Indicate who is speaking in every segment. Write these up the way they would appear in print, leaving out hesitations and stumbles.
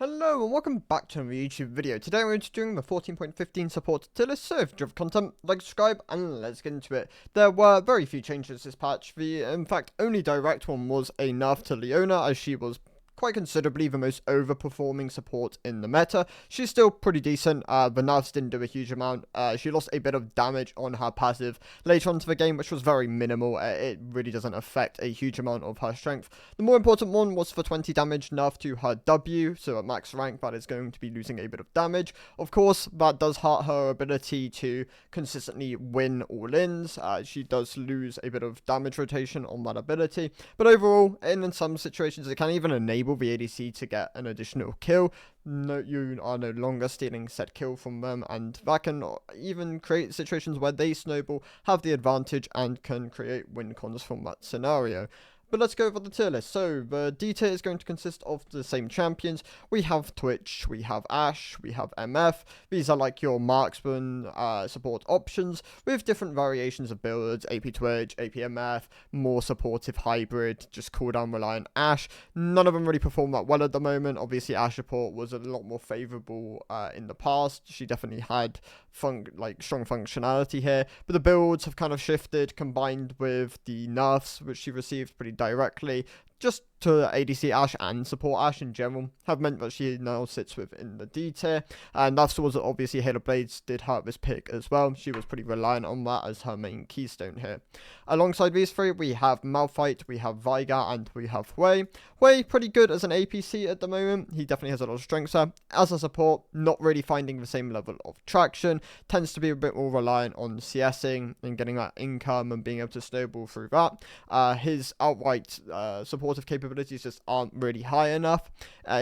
Speaker 1: Hello and welcome back to another YouTube video. Today we're doing the 14.15 support tier list. So if you have content, like, subscribe, and let's get into it. There were very few changes this patch. In fact, only direct one was a nerf to Leona, as she was quite considerably the most overperforming support in the meta. She's still pretty decent. The nerfs didn't do a huge amount. She lost a bit of damage on her passive later on to the game, which was very minimal. It really doesn't affect a huge amount of her strength. The more important one was for 20 damage nerf to her W, so at max rank that is going to be losing a bit of damage. Of course, that does hurt her ability to consistently win all-ins. She does lose a bit of damage rotation on that ability, but overall, in some situations, it can even enable the ADC to get an additional kill. No, you are no longer stealing said kill from them, and that can even create situations where they snowball, have the advantage, and can create win cons from that scenario. But let's go over the tier list. So the D tier is going to consist of the same champions. We have Twitch, we have Ashe, we have MF. These are like your marksman support options with different variations of builds. AP Twitch, AP MF, more supportive hybrid, just cooldown reliant Ashe. None of them really perform that well at the moment. Obviously Ashe support was a lot more favorable in the past. She definitely had strong functionality here, but the builds have kind of shifted, combined with the nerfs which she received pretty directly, just to ADC Ashe and support Ashe in general, have meant that she now sits within the D tier. And afterwards, obviously, Halo Blades did hurt this pick as well. She was pretty reliant on that as her main keystone here. Alongside these three, we have Malphite, we have Veigar, and we have Hui. Hui, pretty good as an APC at the moment. He definitely has a lot of strengths there. As a support, not really finding the same level of traction. Tends to be a bit more reliant on CSing and getting that income and being able to snowball through that. His outright supportive capabilities just aren't really high enough.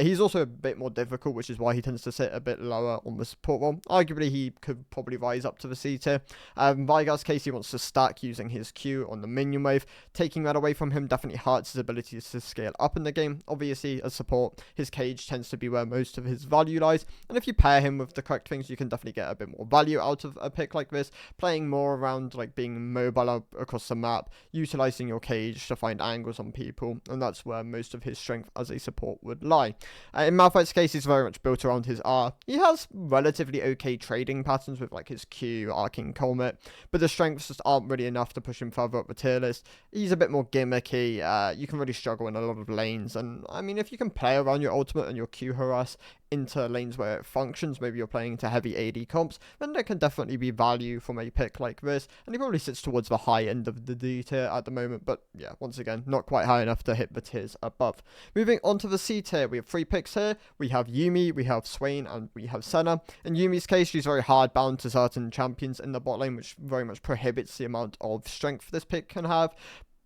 Speaker 1: He's also a bit more difficult, which is why he tends to sit a bit lower on the support one. Arguably, he could probably rise up to the C tier. Veigar's case, he wants to stack using his Q on the minion wave. Taking that away from him definitely hurts his ability to scale up in the game. Obviously, as support, his cage tends to be where most of his value lies. And if you pair him with the correct things, you can definitely get a bit more value out of a pick like this. Playing more around like being mobile across the map, utilizing your cage to find angles on people, and that's where most of his strength as a support would lie. In Malphite's case, he's very much built around his R. He has relatively okay trading patterns with like his Q, Arcing Comet, but the strengths just aren't really enough to push him further up the tier list. He's a bit more gimmicky. You can really struggle in a lot of lanes, and I mean, if you can play around your ultimate and your Q harass into lanes where it functions, maybe you're playing into heavy AD comps, then there can definitely be value from a pick like this, and he probably sits towards the high end of the D tier at the moment, but yeah, once again, not quite high enough to hit the tiers above. Moving on to the C tier, we have three picks here. We have Yuumi, we have Swain, and we have Senna. In Yuumi's case, she's very hard bound to certain champions in the bot lane, which very much prohibits the amount of strength this pick can have.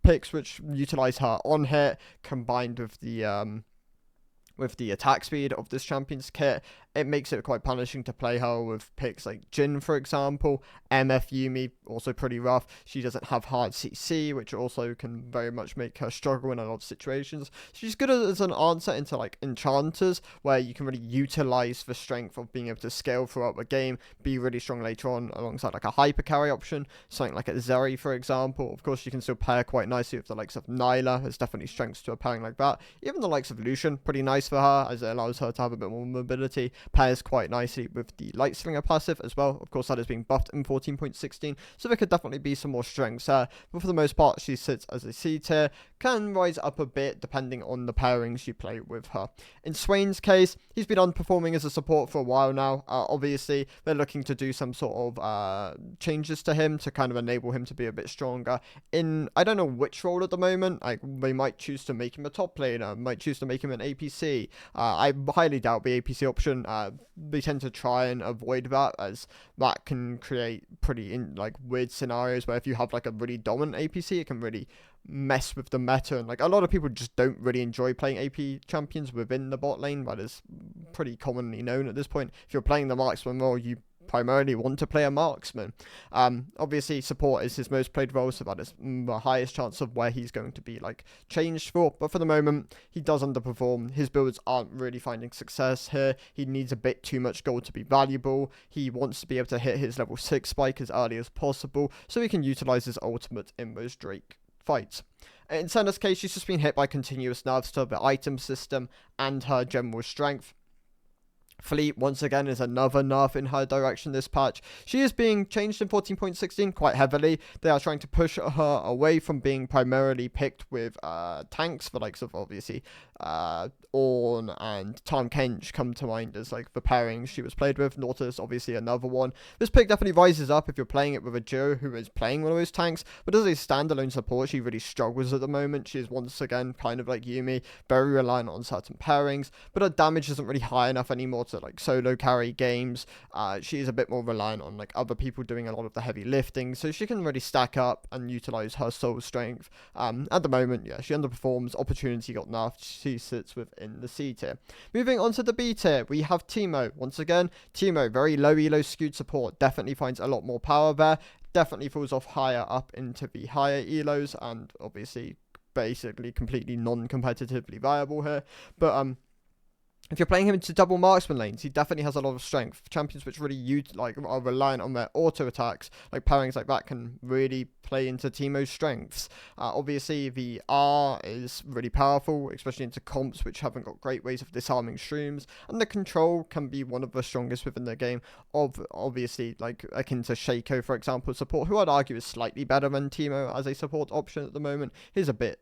Speaker 1: Picks which utilize her on hit, combined with the attack speed of this champion's kit, it makes it quite punishing to play her with picks like Jhin, for example. MF Yuumi, also pretty rough. She doesn't have hard CC, which also can very much make her struggle in a lot of situations. She's good as an answer into like enchanters, where you can really utilize the strength of being able to scale throughout the game, be really strong later on alongside like a hyper carry option, something like a Zeri, for example. Of course, you can still pair quite nicely with the likes of Nyla. There's definitely strengths to a pairing like that. Even the likes of Lucian, pretty nice for her, as it allows her to have a bit more mobility. Pairs quite nicely with the Light Slinger passive as well. Of course, that is being buffed in 14.16, so there could definitely be some more strengths there, but for the most part, she sits as a C tier, can rise up a bit depending on the pairings you play with her. In Swain's case, he's been underperforming as a support for a while now. Obviously, they're looking to do some sort of changes to him to kind of enable him to be a bit stronger in, I don't know which role at the moment. Like, they might choose to make him a top laner, might choose to make him an APC. I highly doubt the APC option. They tend to try and avoid that, as that can create pretty weird scenarios where if you have like a really dominant APC, it can really mess with the meta, and like a lot of people just don't really enjoy playing AP champions within the bot lane. That is pretty commonly known at this point. If you're playing the marksman role, you primarily want to play a marksman. Obviously, support is his most played role, so that is the highest chance of where he's going to be like changed for. But for the moment, he does underperform. His builds aren't really finding success here. He needs a bit too much gold to be valuable. He wants to be able to hit his level 6 spike as early as possible, so he can utilize his ultimate in those Drake fights. In Senna's case, she's just been hit by continuous nerfs to the item system and her general strength. Fleet, once again, is another nerf in her direction this patch. She is being changed in 14.16 quite heavily. They are trying to push her away from being primarily picked with tanks, the likes of, obviously, Ornn and Tahm Kench come to mind as like the pairings she was played with. Nautilus, obviously, another one. This pick definitely rises up if you're playing it with a duo who is playing one of those tanks, but as a standalone support, she really struggles at the moment. She is once again kind of like Yuumi, very reliant on certain pairings, but her damage isn't really high enough anymore to like solo carry games. She is a bit more reliant on like other people doing a lot of the heavy lifting, so she can really stack up and utilize her soul strength. At the moment, yeah, she underperforms. Opportunity got nerfed. She sits within the C tier. Moving on to the B tier, we have Teemo. Once again, Teemo, very low elo skewed support, definitely finds a lot more power there. Definitely falls off higher up into the higher elos, and obviously basically completely non-competitively viable here. But if you're playing him into double marksman lanes, he definitely has a lot of strength. Champions which really are reliant on their auto attacks, like pairings like that, can really play into Teemo's strengths. Obviously, the R is really powerful, especially into comps which haven't got great ways of disarming shrooms, and the control can be one of the strongest within the game. Obviously, like akin to Shaco, for example, support, who I'd argue is slightly better than Teemo as a support option at the moment. He's a bit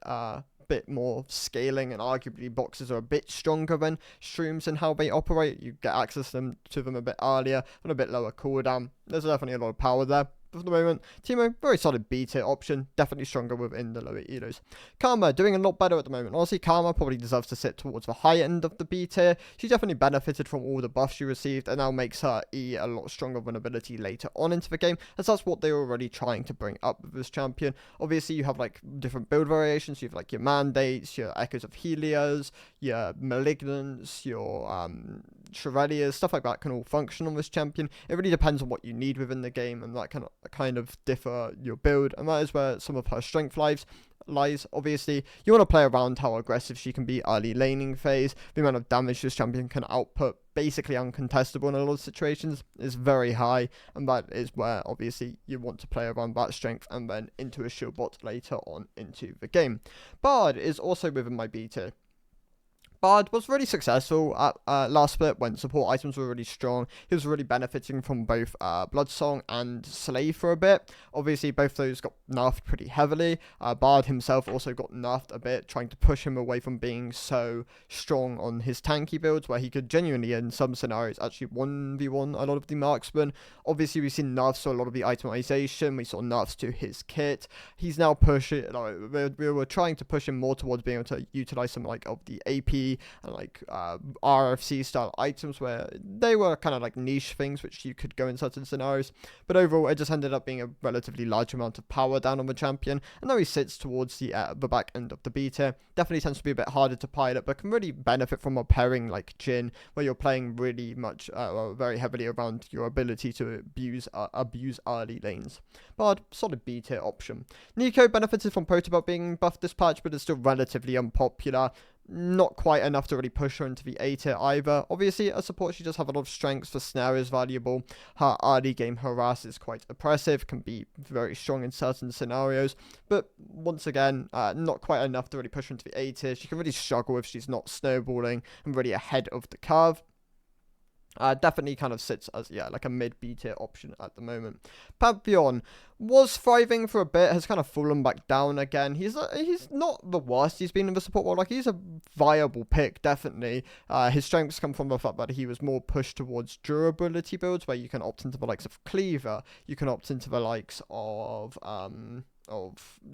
Speaker 1: more scaling, and arguably boxes are a bit stronger than shrooms in how they operate. You get access to them a bit earlier and a bit lower cooldown. There's definitely a lot of power there. But for the moment, Teemo, very solid B tier option, definitely stronger within the lower elos. Karma, doing a lot better at the moment. Honestly, Karma probably deserves to sit towards the high end of the B tier. She definitely benefited from all the buffs she received, and now makes her E a lot stronger vulnerability later on into the game, as that's what they were already trying to bring up with this champion. Obviously, you have like different build variations. You have like your Mandates, your Echoes of Helios, your Malignants, your Shurelias, stuff like that can all function on this champion. It really depends on what you need within the game, and that can kind of differ your build, and that is where some of her strength lies. Obviously, you want to play around how aggressive she can be early laning phase. The amount of damage this champion can output, basically uncontestable in a lot of situations, is very high, and that is where obviously you want to play around that strength and then into a shield bot later on into the game. Bard is also within my B tier. Bard was really successful at last split when support items were really strong. He was really benefiting from both Bloodsong and Slay for a bit. Obviously, both those got nerfed pretty heavily. Bard himself also got nerfed a bit, trying to push him away from being so strong on his tanky builds, where he could genuinely, in some scenarios, actually 1v1 a lot of the marksmen. Obviously, we've seen nerfs to a lot of the itemization. We saw nerfs to his kit. He's now pushing, we were trying to push him more towards being able to utilize some like of the AP and like RFC style items, where they were kind of like niche things which you could go in certain scenarios, but overall it just ended up being a relatively large amount of power down on the champion. And now he sits towards the back end of the B tier. Definitely tends to be a bit harder to pilot, but can really benefit from a pairing like Jhin, where you're playing really much very heavily around your ability to abuse early lanes. Bard, solid B tier option. Nico benefited from Protobot being buffed this patch, but is still relatively unpopular. Not quite enough to really push her into the A tier either. Obviously, as support, she does have a lot of strengths. For Snare is valuable. Her early game harass is quite oppressive, can be very strong in certain scenarios. But once again, not quite enough to really push her into the A tier. She can really struggle if she's not snowballing and really ahead of the curve. Definitely kind of sits as, like a mid B tier option at the moment. Pantheon was thriving for a bit, has kind of fallen back down again. He's not the worst he's been in the support world. Like, he's a viable pick, definitely. His strengths come from the fact that he was more pushed towards durability builds, where you can opt into the likes of Cleaver, you can opt into the likes of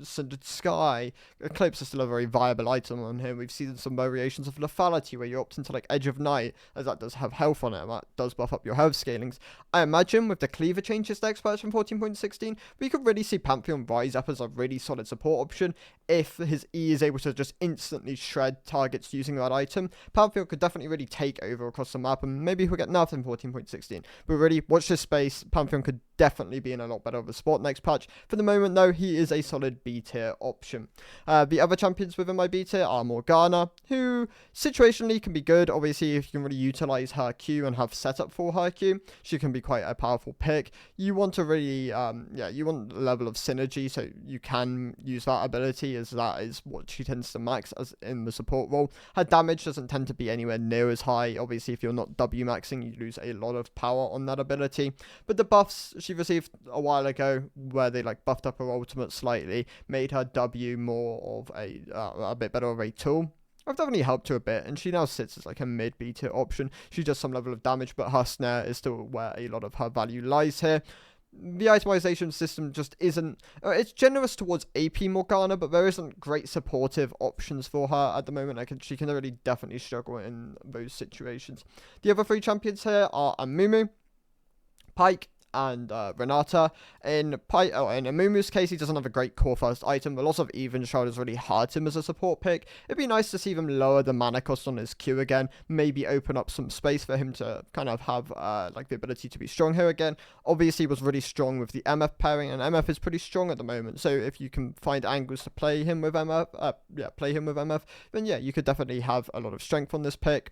Speaker 1: Sundered Sky. Eclipse is still a very viable item on him. We've seen some variations of Lethality, where you opt into like Edge of Night, as that does have health on it, and that does buff up your health scalings. I imagine with the Cleaver changes to experts from 14.16, we could really see Pantheon rise up as a really solid support option. If his E is able to just instantly shred targets using that item, Pantheon could definitely really take over across the map, and maybe he'll get nerfed in 14.16. But really, watch this space. Pantheon could definitely be in a lot better of a spot next patch. For the moment, though, he is a solid B tier option. The other champions within my B tier are Morgana, who situationally can be good. Obviously, if you can really utilize her Q and have setup for her Q, she can be quite a powerful pick. You want to really, you want a level of synergy, so you can use that ability utility, as that is what she tends to max as in the support role. Her damage doesn't tend to be anywhere near as high. Obviously, if you're not W maxing, you lose a lot of power on that ability. But the buffs she received a while ago, where they like buffed up her ultimate slightly, made her W more of a bit better of a tool. I've definitely helped her a bit, and she now sits as like a mid B tier option. She does some level of damage, but her snare is still where a lot of her value lies here. The itemization system just isn't... it's generous towards AP Morgana, but there isn't great supportive options for her at the moment. She can really definitely struggle in those situations. The other 3 champions here are Amumu, Pyke, and Renata. In Amumu's case, he doesn't have a great core first item. The loss of Even Shroud has really hurt him as a support pick. It'd be nice to see them lower the mana cost on his Q again, maybe open up some space for him to kind of have like the ability to be strong here again. Obviously, he was really strong with the MF pairing, and MF is pretty strong at the moment. So if you can find angles to play him with MF, then yeah, you could definitely have a lot of strength on this pick.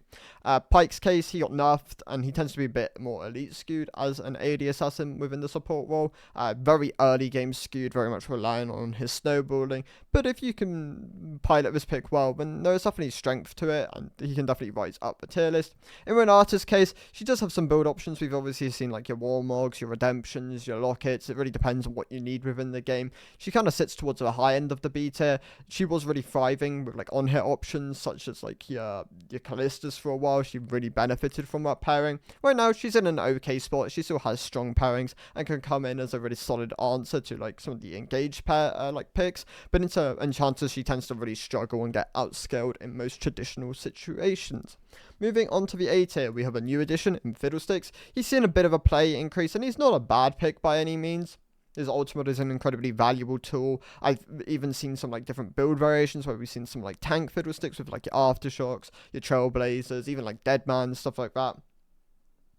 Speaker 1: Pyke's case, he got nerfed, and he tends to be a bit more elite skewed as an AD assassin within the support role. Very early game skewed, very much relying on his snowballing. But if you can pilot this pick well, then there is definitely strength to it, and he can definitely rise up the tier list. In Renata's case, she does have some build options. We've obviously seen like your Warmogs, your Redemptions, your Lockets. It really depends on what you need within the game. She kind of sits towards the high end of the B tier. She was really thriving with like on-hit options, such as like your Callistas for a while. She really benefited from that pairing. Right now, she's in an okay spot. She still has strong pairings and can come in as a really solid answer to like some of the engaged pair like picks, but into enchanters she tends to really struggle and get outscaled in most traditional situations. Moving on to the A tier, we have a new addition in Fiddlesticks. He's seen a bit of a play increase, and he's not a bad pick by any means. His ultimate is an incredibly valuable tool. I've even seen some like different build variations where we've seen some like tank Fiddlesticks with like your Aftershocks, your Trailblazers, even like Deadman, stuff like that.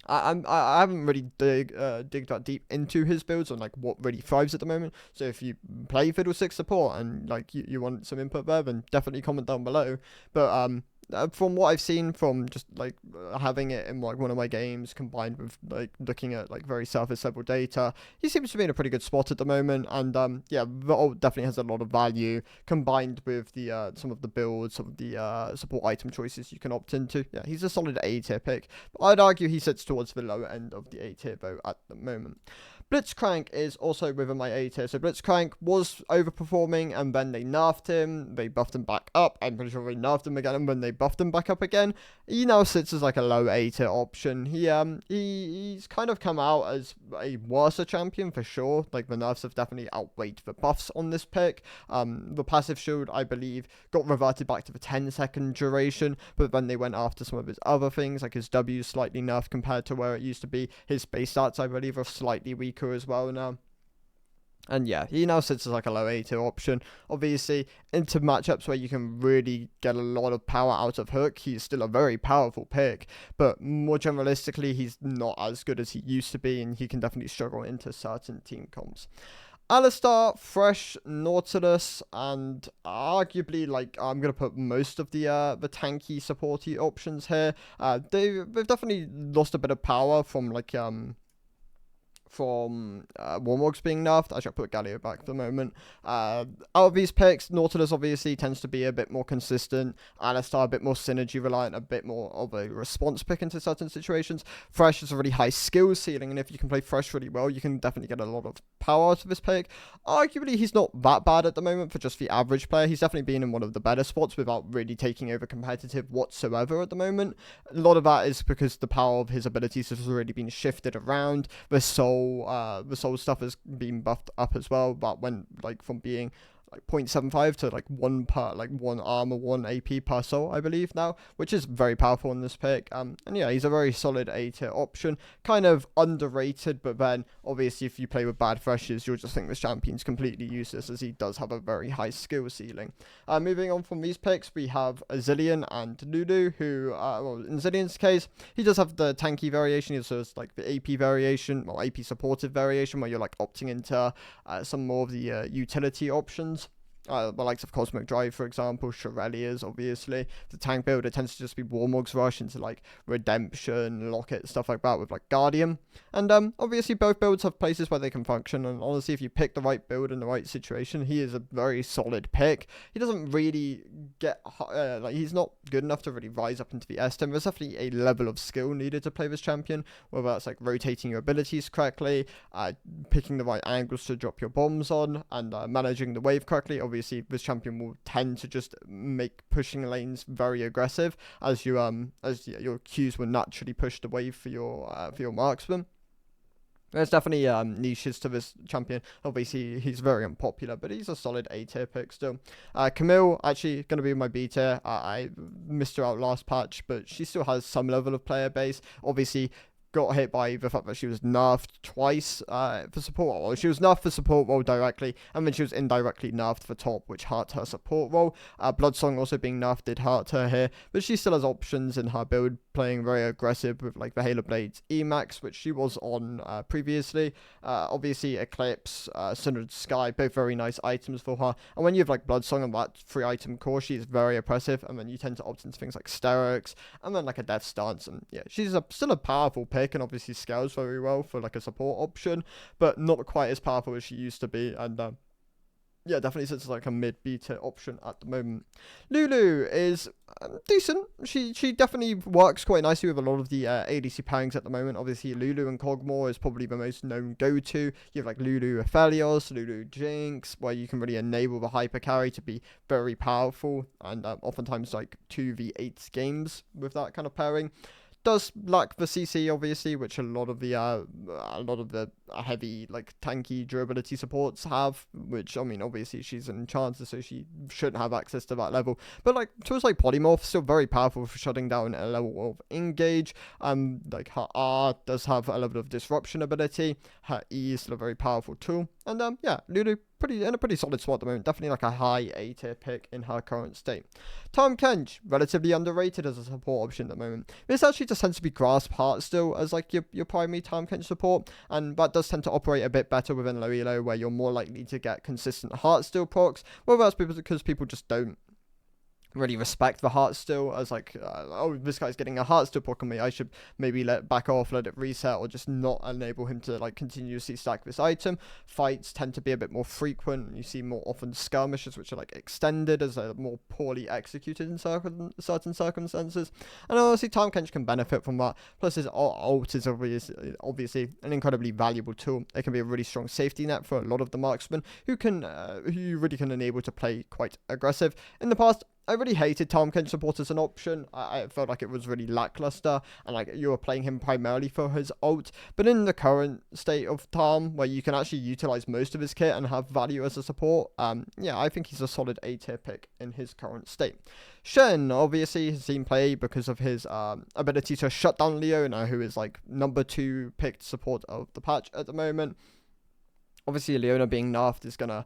Speaker 1: I haven't really dig that deep into his builds on like what really thrives at the moment. So if you play Fiddlesticks support and like you want some input there, then definitely comment down below. But from what I've seen from just like having it in like one of my games combined with like looking at like very surface level data, he seems to be in a pretty good spot at the moment. And yeah, the ult definitely has a lot of value combined with the some of the builds, some of the support item choices you can opt into. Yeah, he's a solid A tier pick, but I'd argue he sits towards the lower end of the A tier though at the moment. Blitzcrank is also within my A tier. So Blitzcrank was overperforming, and then they nerfed him. They buffed him back up. I'm pretty sure they nerfed him again, and then they buffed him back up again. He now sits as like a low A tier option. He's kind of come out as a worse champion for sure. Like the nerfs have definitely outweighed the buffs on this pick. The passive shield, I believe, got reverted back to the 10-second duration, but then they went after some of his other things, like his W slightly nerfed compared to where it used to be. His base stats, I believe, are slightly weaker as well now. And yeah, he now sits as like a low A tier option. Obviously, into matchups where you can really get a lot of power out of Hook, he's still a very powerful pick. But more generalistically, he's not as good as he used to be, and he can definitely struggle into certain team comps. Alistar, Thresh, Nautilus, and arguably, like, I'm going to put most of the tanky, supporty options here. They've definitely lost a bit of power from, like, Warmogs being nerfed. I should put Galio back for the moment. Out of these picks, Nautilus obviously tends to be a bit more consistent. Alistar a bit more synergy reliant, a bit more of a response pick into certain situations. Thresh is a really high skill ceiling, and if you can play Thresh really well, you can definitely get a lot of power out of this pick. Arguably, he's not that bad at the moment for just the average player. He's definitely been in one of the better spots without really taking over competitive whatsoever at the moment. A lot of that is because the power of his abilities has already been shifted around. The soul stuff has been buffed up as well, but went like from being like 0.75 to like 1 armor, 1 AP per soul, I believe now, which is very powerful in this pick. And yeah, he's a very solid A tier option, kind of underrated, but then obviously if you play with bad Threshes, you'll just think this champion's completely useless, as he does have a very high skill ceiling. Moving on from these picks, we have Azilian and Lulu, who, well, in Zillion's case, he does have the tanky variation. He also has like the AP variation, or AP supportive variation, where you're like opting into some more of the utility options. The likes of Cosmic Drive, for example, Shirelia's obviously. The tank build, it tends to just be Warmog's Rush into like Redemption, Locket, stuff like that with like Guardian. And obviously both builds have places where they can function, and honestly, if you pick the right build in the right situation, he is a very solid pick. He doesn't really get, like, he's not good enough to really rise up into the S10. There's definitely a level of skill needed to play this champion, whether that's like rotating your abilities correctly, picking the right angles to drop your bombs on, and managing the wave correctly. Obviously, this champion will tend to just make pushing lanes very aggressive, as your Qs will naturally push the wave for your marksman. There's definitely niches to this champion. Obviously, he's very unpopular, but he's a solid A tier pick still. Camille, actually, going to be my B tier. I missed her out last patch, but she still has some level of player base. Obviously, got hit by the fact that she was nerfed twice for support role. She was nerfed for support role directly, and then she was indirectly nerfed for top, which hurt her support role. Bloodsong also being nerfed did hurt her here, but she still has options in her build, playing very aggressive with like the Halo Blades Emax, which she was on previously. Obviously, Eclipse, Sundered Sky, both very nice items for her. And when you have like Bloodsong and that 3-item core, she is very oppressive, and then you tend to opt into things like Sterix, and then like a Death Stance, and yeah, she's still a powerful pick, and obviously scales very well for like a support option, but not quite as powerful as she used to be. And yeah, definitely sits as like a mid beta option at the moment. Lulu is decent. She definitely works quite nicely with a lot of the ADC pairings at the moment. Obviously, Lulu and Kog'Maw is probably the most known go-to. You have like Lulu Aphelios, Lulu Jinx, where you can really enable the hyper carry to be very powerful, and oftentimes like 2v8 games with that kind of pairing. Does lack the CC, obviously, which a lot of the heavy like tanky durability supports have, which I mean, obviously she's an enchanter, so she shouldn't have access to that level, but like tools like Polymorph still very powerful for shutting down a level of engage. Like her R does have a level of disruption ability, her E is still a very powerful tool, and yeah, Lulu in a pretty solid spot at the moment. Definitely like a high A tier pick in her current state. Tahm Kench, relatively underrated as a support option at the moment. This actually just tends to be Grasp Heart still as like your primary Tahm Kench support, and that does tend to operate a bit better within low elo, where you're more likely to get consistent Heart Steal procs, whether that's because people just don't really respect the Heartsteel as like, oh, this guy's getting a Heartsteel proc on me, I should maybe back off, let it reset, or just not enable him to like continuously stack this item. Fights tend to be a bit more frequent. You see more often skirmishes which are like extended as they're more poorly executed in certain circumstances, and honestly Tahm Kench can benefit from that. Plus his ult is obviously an incredibly valuable tool. It can be a really strong safety net for a lot of the marksmen who you really can enable to play quite aggressive. In the past, I really hated Tahm Kench support as an option. I felt like it was really lackluster, and like you were playing him primarily for his ult. But in the current state of Tahm, where you can actually utilize most of his kit and have value as a support, yeah, I think he's a solid A tier pick in his current state. Shen obviously has seen play because of his ability to shut down Leona, who is like number 2 picked support of the patch at the moment. Obviously, Leona being nerfed is going to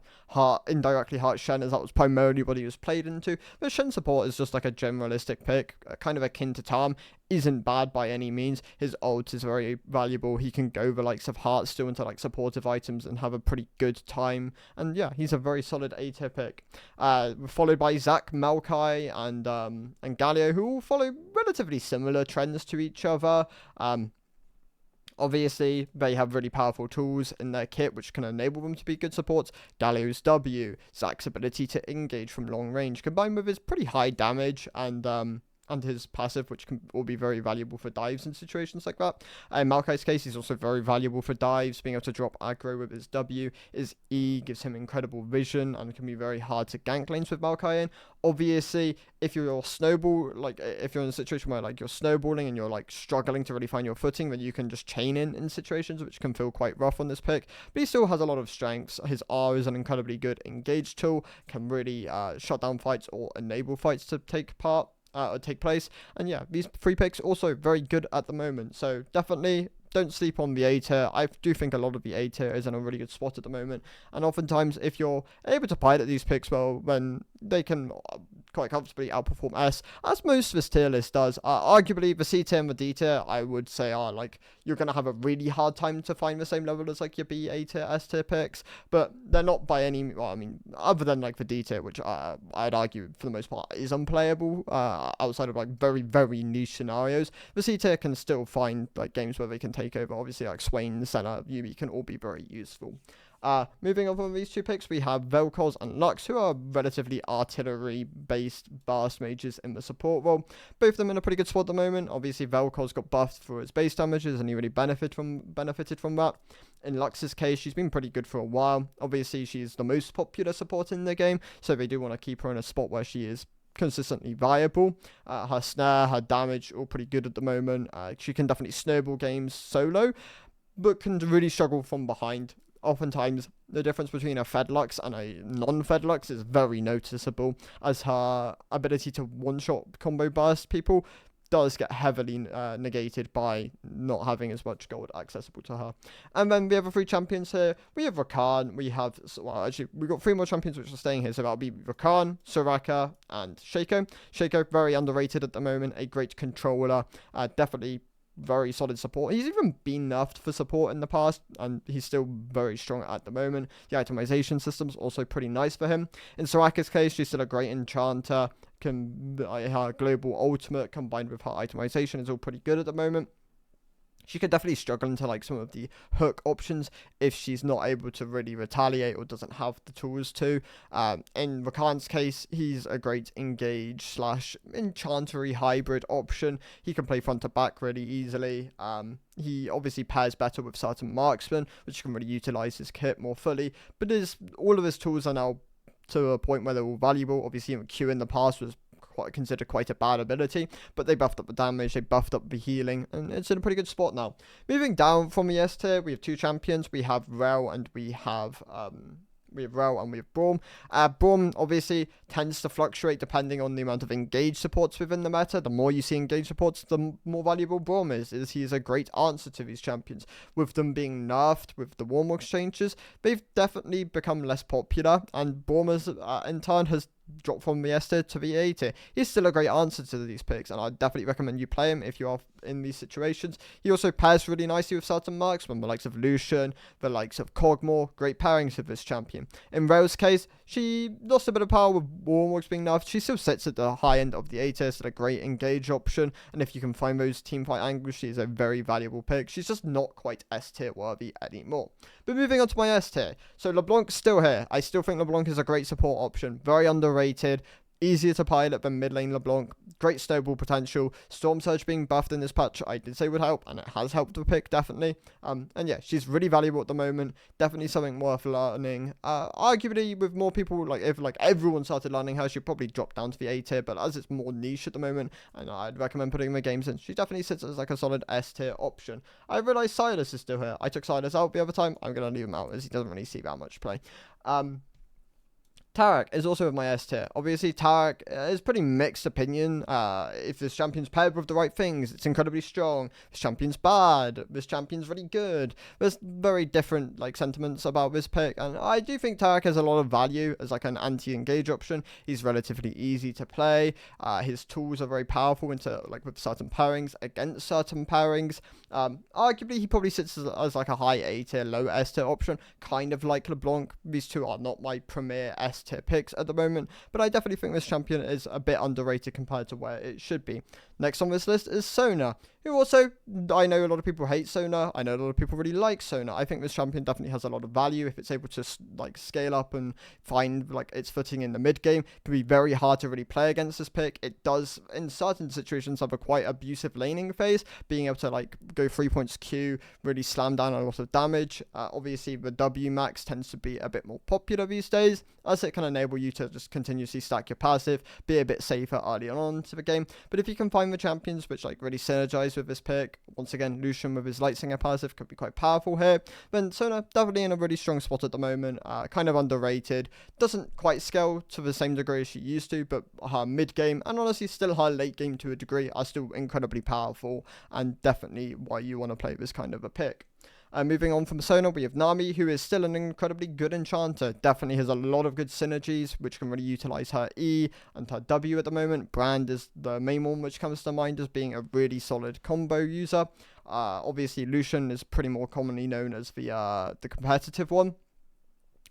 Speaker 1: indirectly hurt Shen, as that was primarily what he was played into. But Shen support is just like a generalistic pick, kind of akin to Tahm. Isn't bad by any means. His ult is very valuable. He can go the likes of Heartsteel into like supportive items and have a pretty good time. And yeah, he's a very solid A tier pick. Followed by Zac, Maokai, and Galio, who all follow relatively similar trends to each other. Obviously, they have really powerful tools in their kit which can enable them to be good supports. Galio's W, Zac's ability to engage from long range, combined with his pretty high damage and his passive, which will be very valuable for dives in situations like that. In Maokai's case, he's also very valuable for dives, being able to drop aggro with his W. His E gives him incredible vision and can be very hard to gank lanes with Maokai in. Obviously, if you're if you're in a situation where like you're snowballing and you're like struggling to really find your footing, then you can just chain in situations, which can feel quite rough on this pick. But he still has a lot of strengths. His R is an incredibly good engage tool, can really shut down fights or enable fights to take place. And yeah, these 3 picks also very good at the moment, so definitely don't sleep on the A tier. I do think a lot of the A tier is in a really good spot at the moment, and oftentimes if you're able to pilot these picks well, then they can quite comfortably outperform S, as most of this tier list does. Arguably, the C tier and the D tier, I would say, are like, you're going to have a really hard time to find the same level as like your B, A tier, S tier picks, but they're not by any, well, I mean, other than like the D tier, which I'd argue for the most part is unplayable, outside of like very, very niche scenarios. The C tier can still find like games where they can take over. Obviously, like Swain, Senna, Yumi can all be very useful. Moving on from these two picks, we have Vel'Koz and Lux, who are relatively artillery-based burst mages in the support role. Both of them in a pretty good spot at the moment. Obviously, Vel'Koz got buffed for his base damages, and he really benefited from that. In Lux's case, she's been pretty good for a while. Obviously, she's the most popular support in the game, so they do want to keep her in a spot where she is consistently viable. Her snare, her damage, all pretty good at the moment. She can definitely snowball games solo, but can really struggle from behind. Oftentimes, the difference between a fed Lux and a non-fed Lux is very noticeable, as her ability to one-shot combo burst people does get heavily negated by not having as much gold accessible to her. And then we have the three champions here. We have Rakan, we have, well, actually, we've got three more champions which are staying here, so that'll be Rakan, Soraka, and Shaco. Shaco, very underrated at the moment, a great controller, definitely very solid support. He's even been nerfed for support in the past, and he's still very strong at the moment. The itemization system's also pretty nice for him. In Soraka's case, she's still a great enchanter. Her global ultimate combined with her itemization is all pretty good at the moment. She could definitely struggle into like some of the hook options if she's not able to really retaliate or doesn't have the tools to. In Rakan's case, he's a great engage / enchantery hybrid option. He can play front to back really easily. He obviously pairs better with certain marksmen, which can really utilize his kit more fully. But all of his tools are now to a point where they're all valuable. Obviously, Q in the past was considered quite a bad ability, but they buffed up the damage, they buffed up the healing, and it's in a pretty good spot now. Moving down from the S tier, we have two champions. We have Rel and we have Braum. Braum obviously tends to fluctuate depending on the amount of engage supports within the meta. The more you see engage supports, the more valuable Braum is. He is a great answer to these champions. With them being nerfed with the Warmog changes, they've definitely become less popular, and Braum in turn has dropped from the S tier to the A tier. He's still a great answer to these picks, and I definitely recommend you play him if you are in these situations. He also pairs really nicely with certain marksmen, the likes of Lucian, the likes of Kog'Maw, great pairings with this champion. In Rel's case, she lost a bit of power with Warmogs being nerfed. She still sits at the high end of the A tier, so a great engage option, and if you can find those teamfight angles, she is a very valuable pick. She's just not quite S tier worthy anymore. But moving on to my S tier, so LeBlanc's still here. I still think LeBlanc is a great support option, very underrated, easier to pilot than mid lane LeBlanc, great snowball potential. Storm Surge being buffed in this patch, I did say would help, and it has helped the pick, definitely. And yeah, she's really valuable at the moment, definitely something worth learning. Arguably, with more people, like if like everyone started learning her, she'd probably drop down to the A tier, but as it's more niche at the moment, and I'd recommend putting the games in, she definitely sits as like a solid S tier option. I realize Silas is still here. I took Silas out the other time. I'm going to leave him out as he doesn't really see that much play. Taric is also in my S tier. Obviously, Taric is pretty mixed opinion. If this champion's paired with the right things, it's incredibly strong. This champion's bad. This champion's really good. There's very different like sentiments about this pick, and I do think Taric has a lot of value as like an anti-engage option. He's relatively easy to play. His tools are very powerful into like with certain pairings against certain pairings. Arguably, he probably sits as like a high A tier, low S tier option, kind of like LeBlanc. These two are not my premier S tier picks at the moment, but I definitely think this champion is a bit underrated compared to where it should be. Next on this list is Sona, who also, I know a lot of people hate Sona, I know a lot of people really like Sona. I think this champion definitely has a lot of value if it's able to like scale up and find like its footing in the mid game. It can be very hard to really play against this pick. It does in certain situations have a quite abusive laning phase, being able to like go 3 points Q, really slam down a lot of damage. Obviously the W max tends to be a bit more popular these days, as it can enable you to just continuously stack your passive, be a bit safer early on to the game. But if you can find again, the champions which like really synergize with this pick. Once again, Lucian with his Light Singer passive could be quite powerful here. Then Sona definitely in a really strong spot at the moment, kind of underrated. Doesn't quite scale to the same degree as she used to, but her mid game and honestly still her late game to a degree are still incredibly powerful, and definitely why you want to play this kind of a pick. Moving on from Sona, we have Nami, who is still an incredibly good enchanter. Definitely has a lot of good synergies, which can really utilize her E and her W at the moment. Brand is the main one which comes to mind as being a really solid combo user. Obviously, Lucian is pretty more commonly known as the competitive one.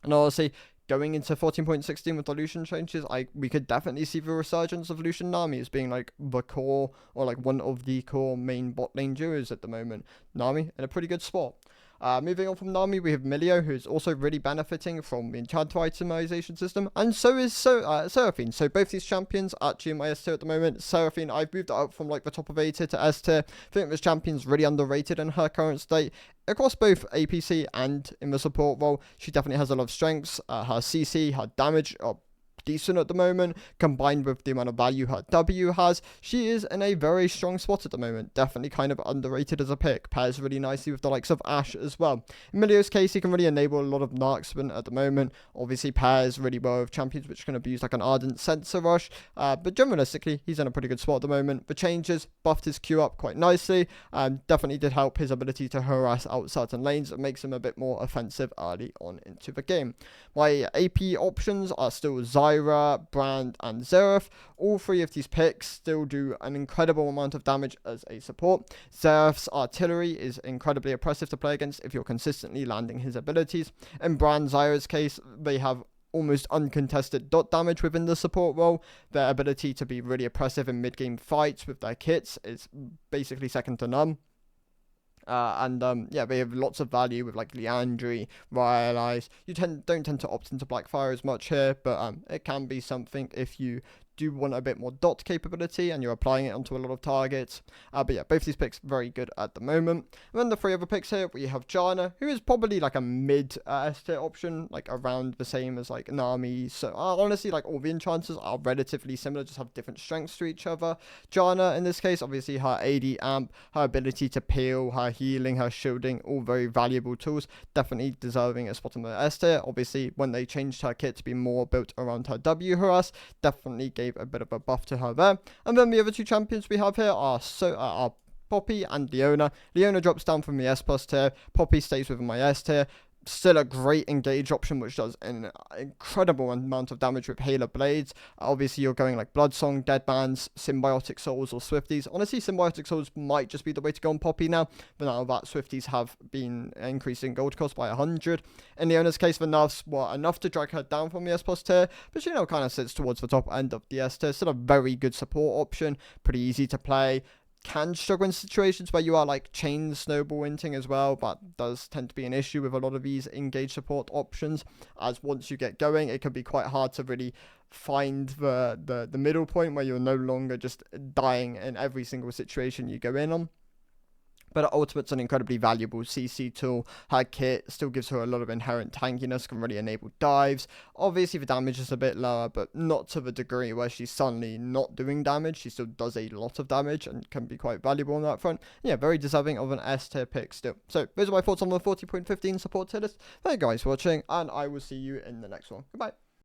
Speaker 1: And honestly, going into 14.16 with the Lucian changes, we could definitely see the resurgence of Lucian Nami as being like the core, or like one of the core main bot lane duos at the moment. Nami in a pretty good spot. Moving on from Nami, we have Milio, who's also really benefiting from the Enchanter itemization system, and so is Seraphine. So both these champions are actually in my S tier at the moment. Seraphine, I've moved it up from like the top of A tier to S tier. I think this champion's really underrated in her current state. Across both APC and in the support role, she definitely has a lot of strengths. Her CC, her damage are decent at the moment, combined with the amount of value her W has. She is in a very strong spot at the moment. Definitely kind of underrated as a pick. Pairs really nicely with the likes of Ashe as well. In Milio's case, he can really enable a lot of marksman at the moment. Obviously, pairs really well with champions which can abuse like an Ardent Sensor Rush. But generalistically, he's in a pretty good spot at the moment. The changes buffed his Q up quite nicely, and definitely did help his ability to harass out certain lanes. It makes him a bit more offensive early on into the game. My AP options are still Zyra, Brand, and Xerath. All three of these picks still do an incredible amount of damage as a support. Xerath's artillery is incredibly oppressive to play against if you're consistently landing his abilities. In Brand Zyra's case, they have almost uncontested dot damage within the support role. Their ability to be really oppressive in mid-game fights with their kits is basically second to none. Yeah, they have lots of value with like Leandry, Rylai's. You don't tend to opt into Blackfire as much here, but it can be something if you do want a bit more dot capability and you're applying it onto a lot of targets. But yeah, both these picks very good at the moment. And then the three other picks here, we have Janna, who is probably like a mid S tier option, like around the same as like Nami. So honestly, like all the enchanters are relatively similar, just have different strengths to each other. Janna, in this case, obviously her AD amp, her ability to peel, her healing, her shielding, all very valuable tools. Definitely deserving a spot in the S tier. Obviously, when they changed her kit to be more built around her W harass, definitely gave a bit of a buff to her there. And then the other two champions we have here are Poppy and Leona. Leona drops down from the S plus tier. Poppy stays within my S tier. Still a great engage option, which does an incredible amount of damage with Halo Blades. Obviously, you're going like Bloodsong, Deadbands, Symbiotic Souls, or Swifties. Honestly, Symbiotic Souls might just be the way to go on Poppy now, but now that Swifties have been increasing gold cost by 100. In Leona's case, the nerfs were enough to drag her down from the S plus tier, but she kind of sits towards the top end of the S tier. Still a very good support option, pretty easy to play. Can struggle in situations where you are like chain snowball inting as well, but does tend to be an issue with a lot of these engage support options, as once you get going it can be quite hard to really find the middle point where you're no longer just dying in every single situation you go in on. But Ultimate's an incredibly valuable CC tool. Her kit still gives her a lot of inherent tankiness, can really enable dives. Obviously the damage is a bit lower, but not to the degree where she's suddenly not doing damage. She still does a lot of damage and can be quite valuable on that front. Yeah, very deserving of an S tier pick still. So those are my thoughts on the 40.15 support tier list. Thank you guys for watching, and I will see you in the next one. Goodbye.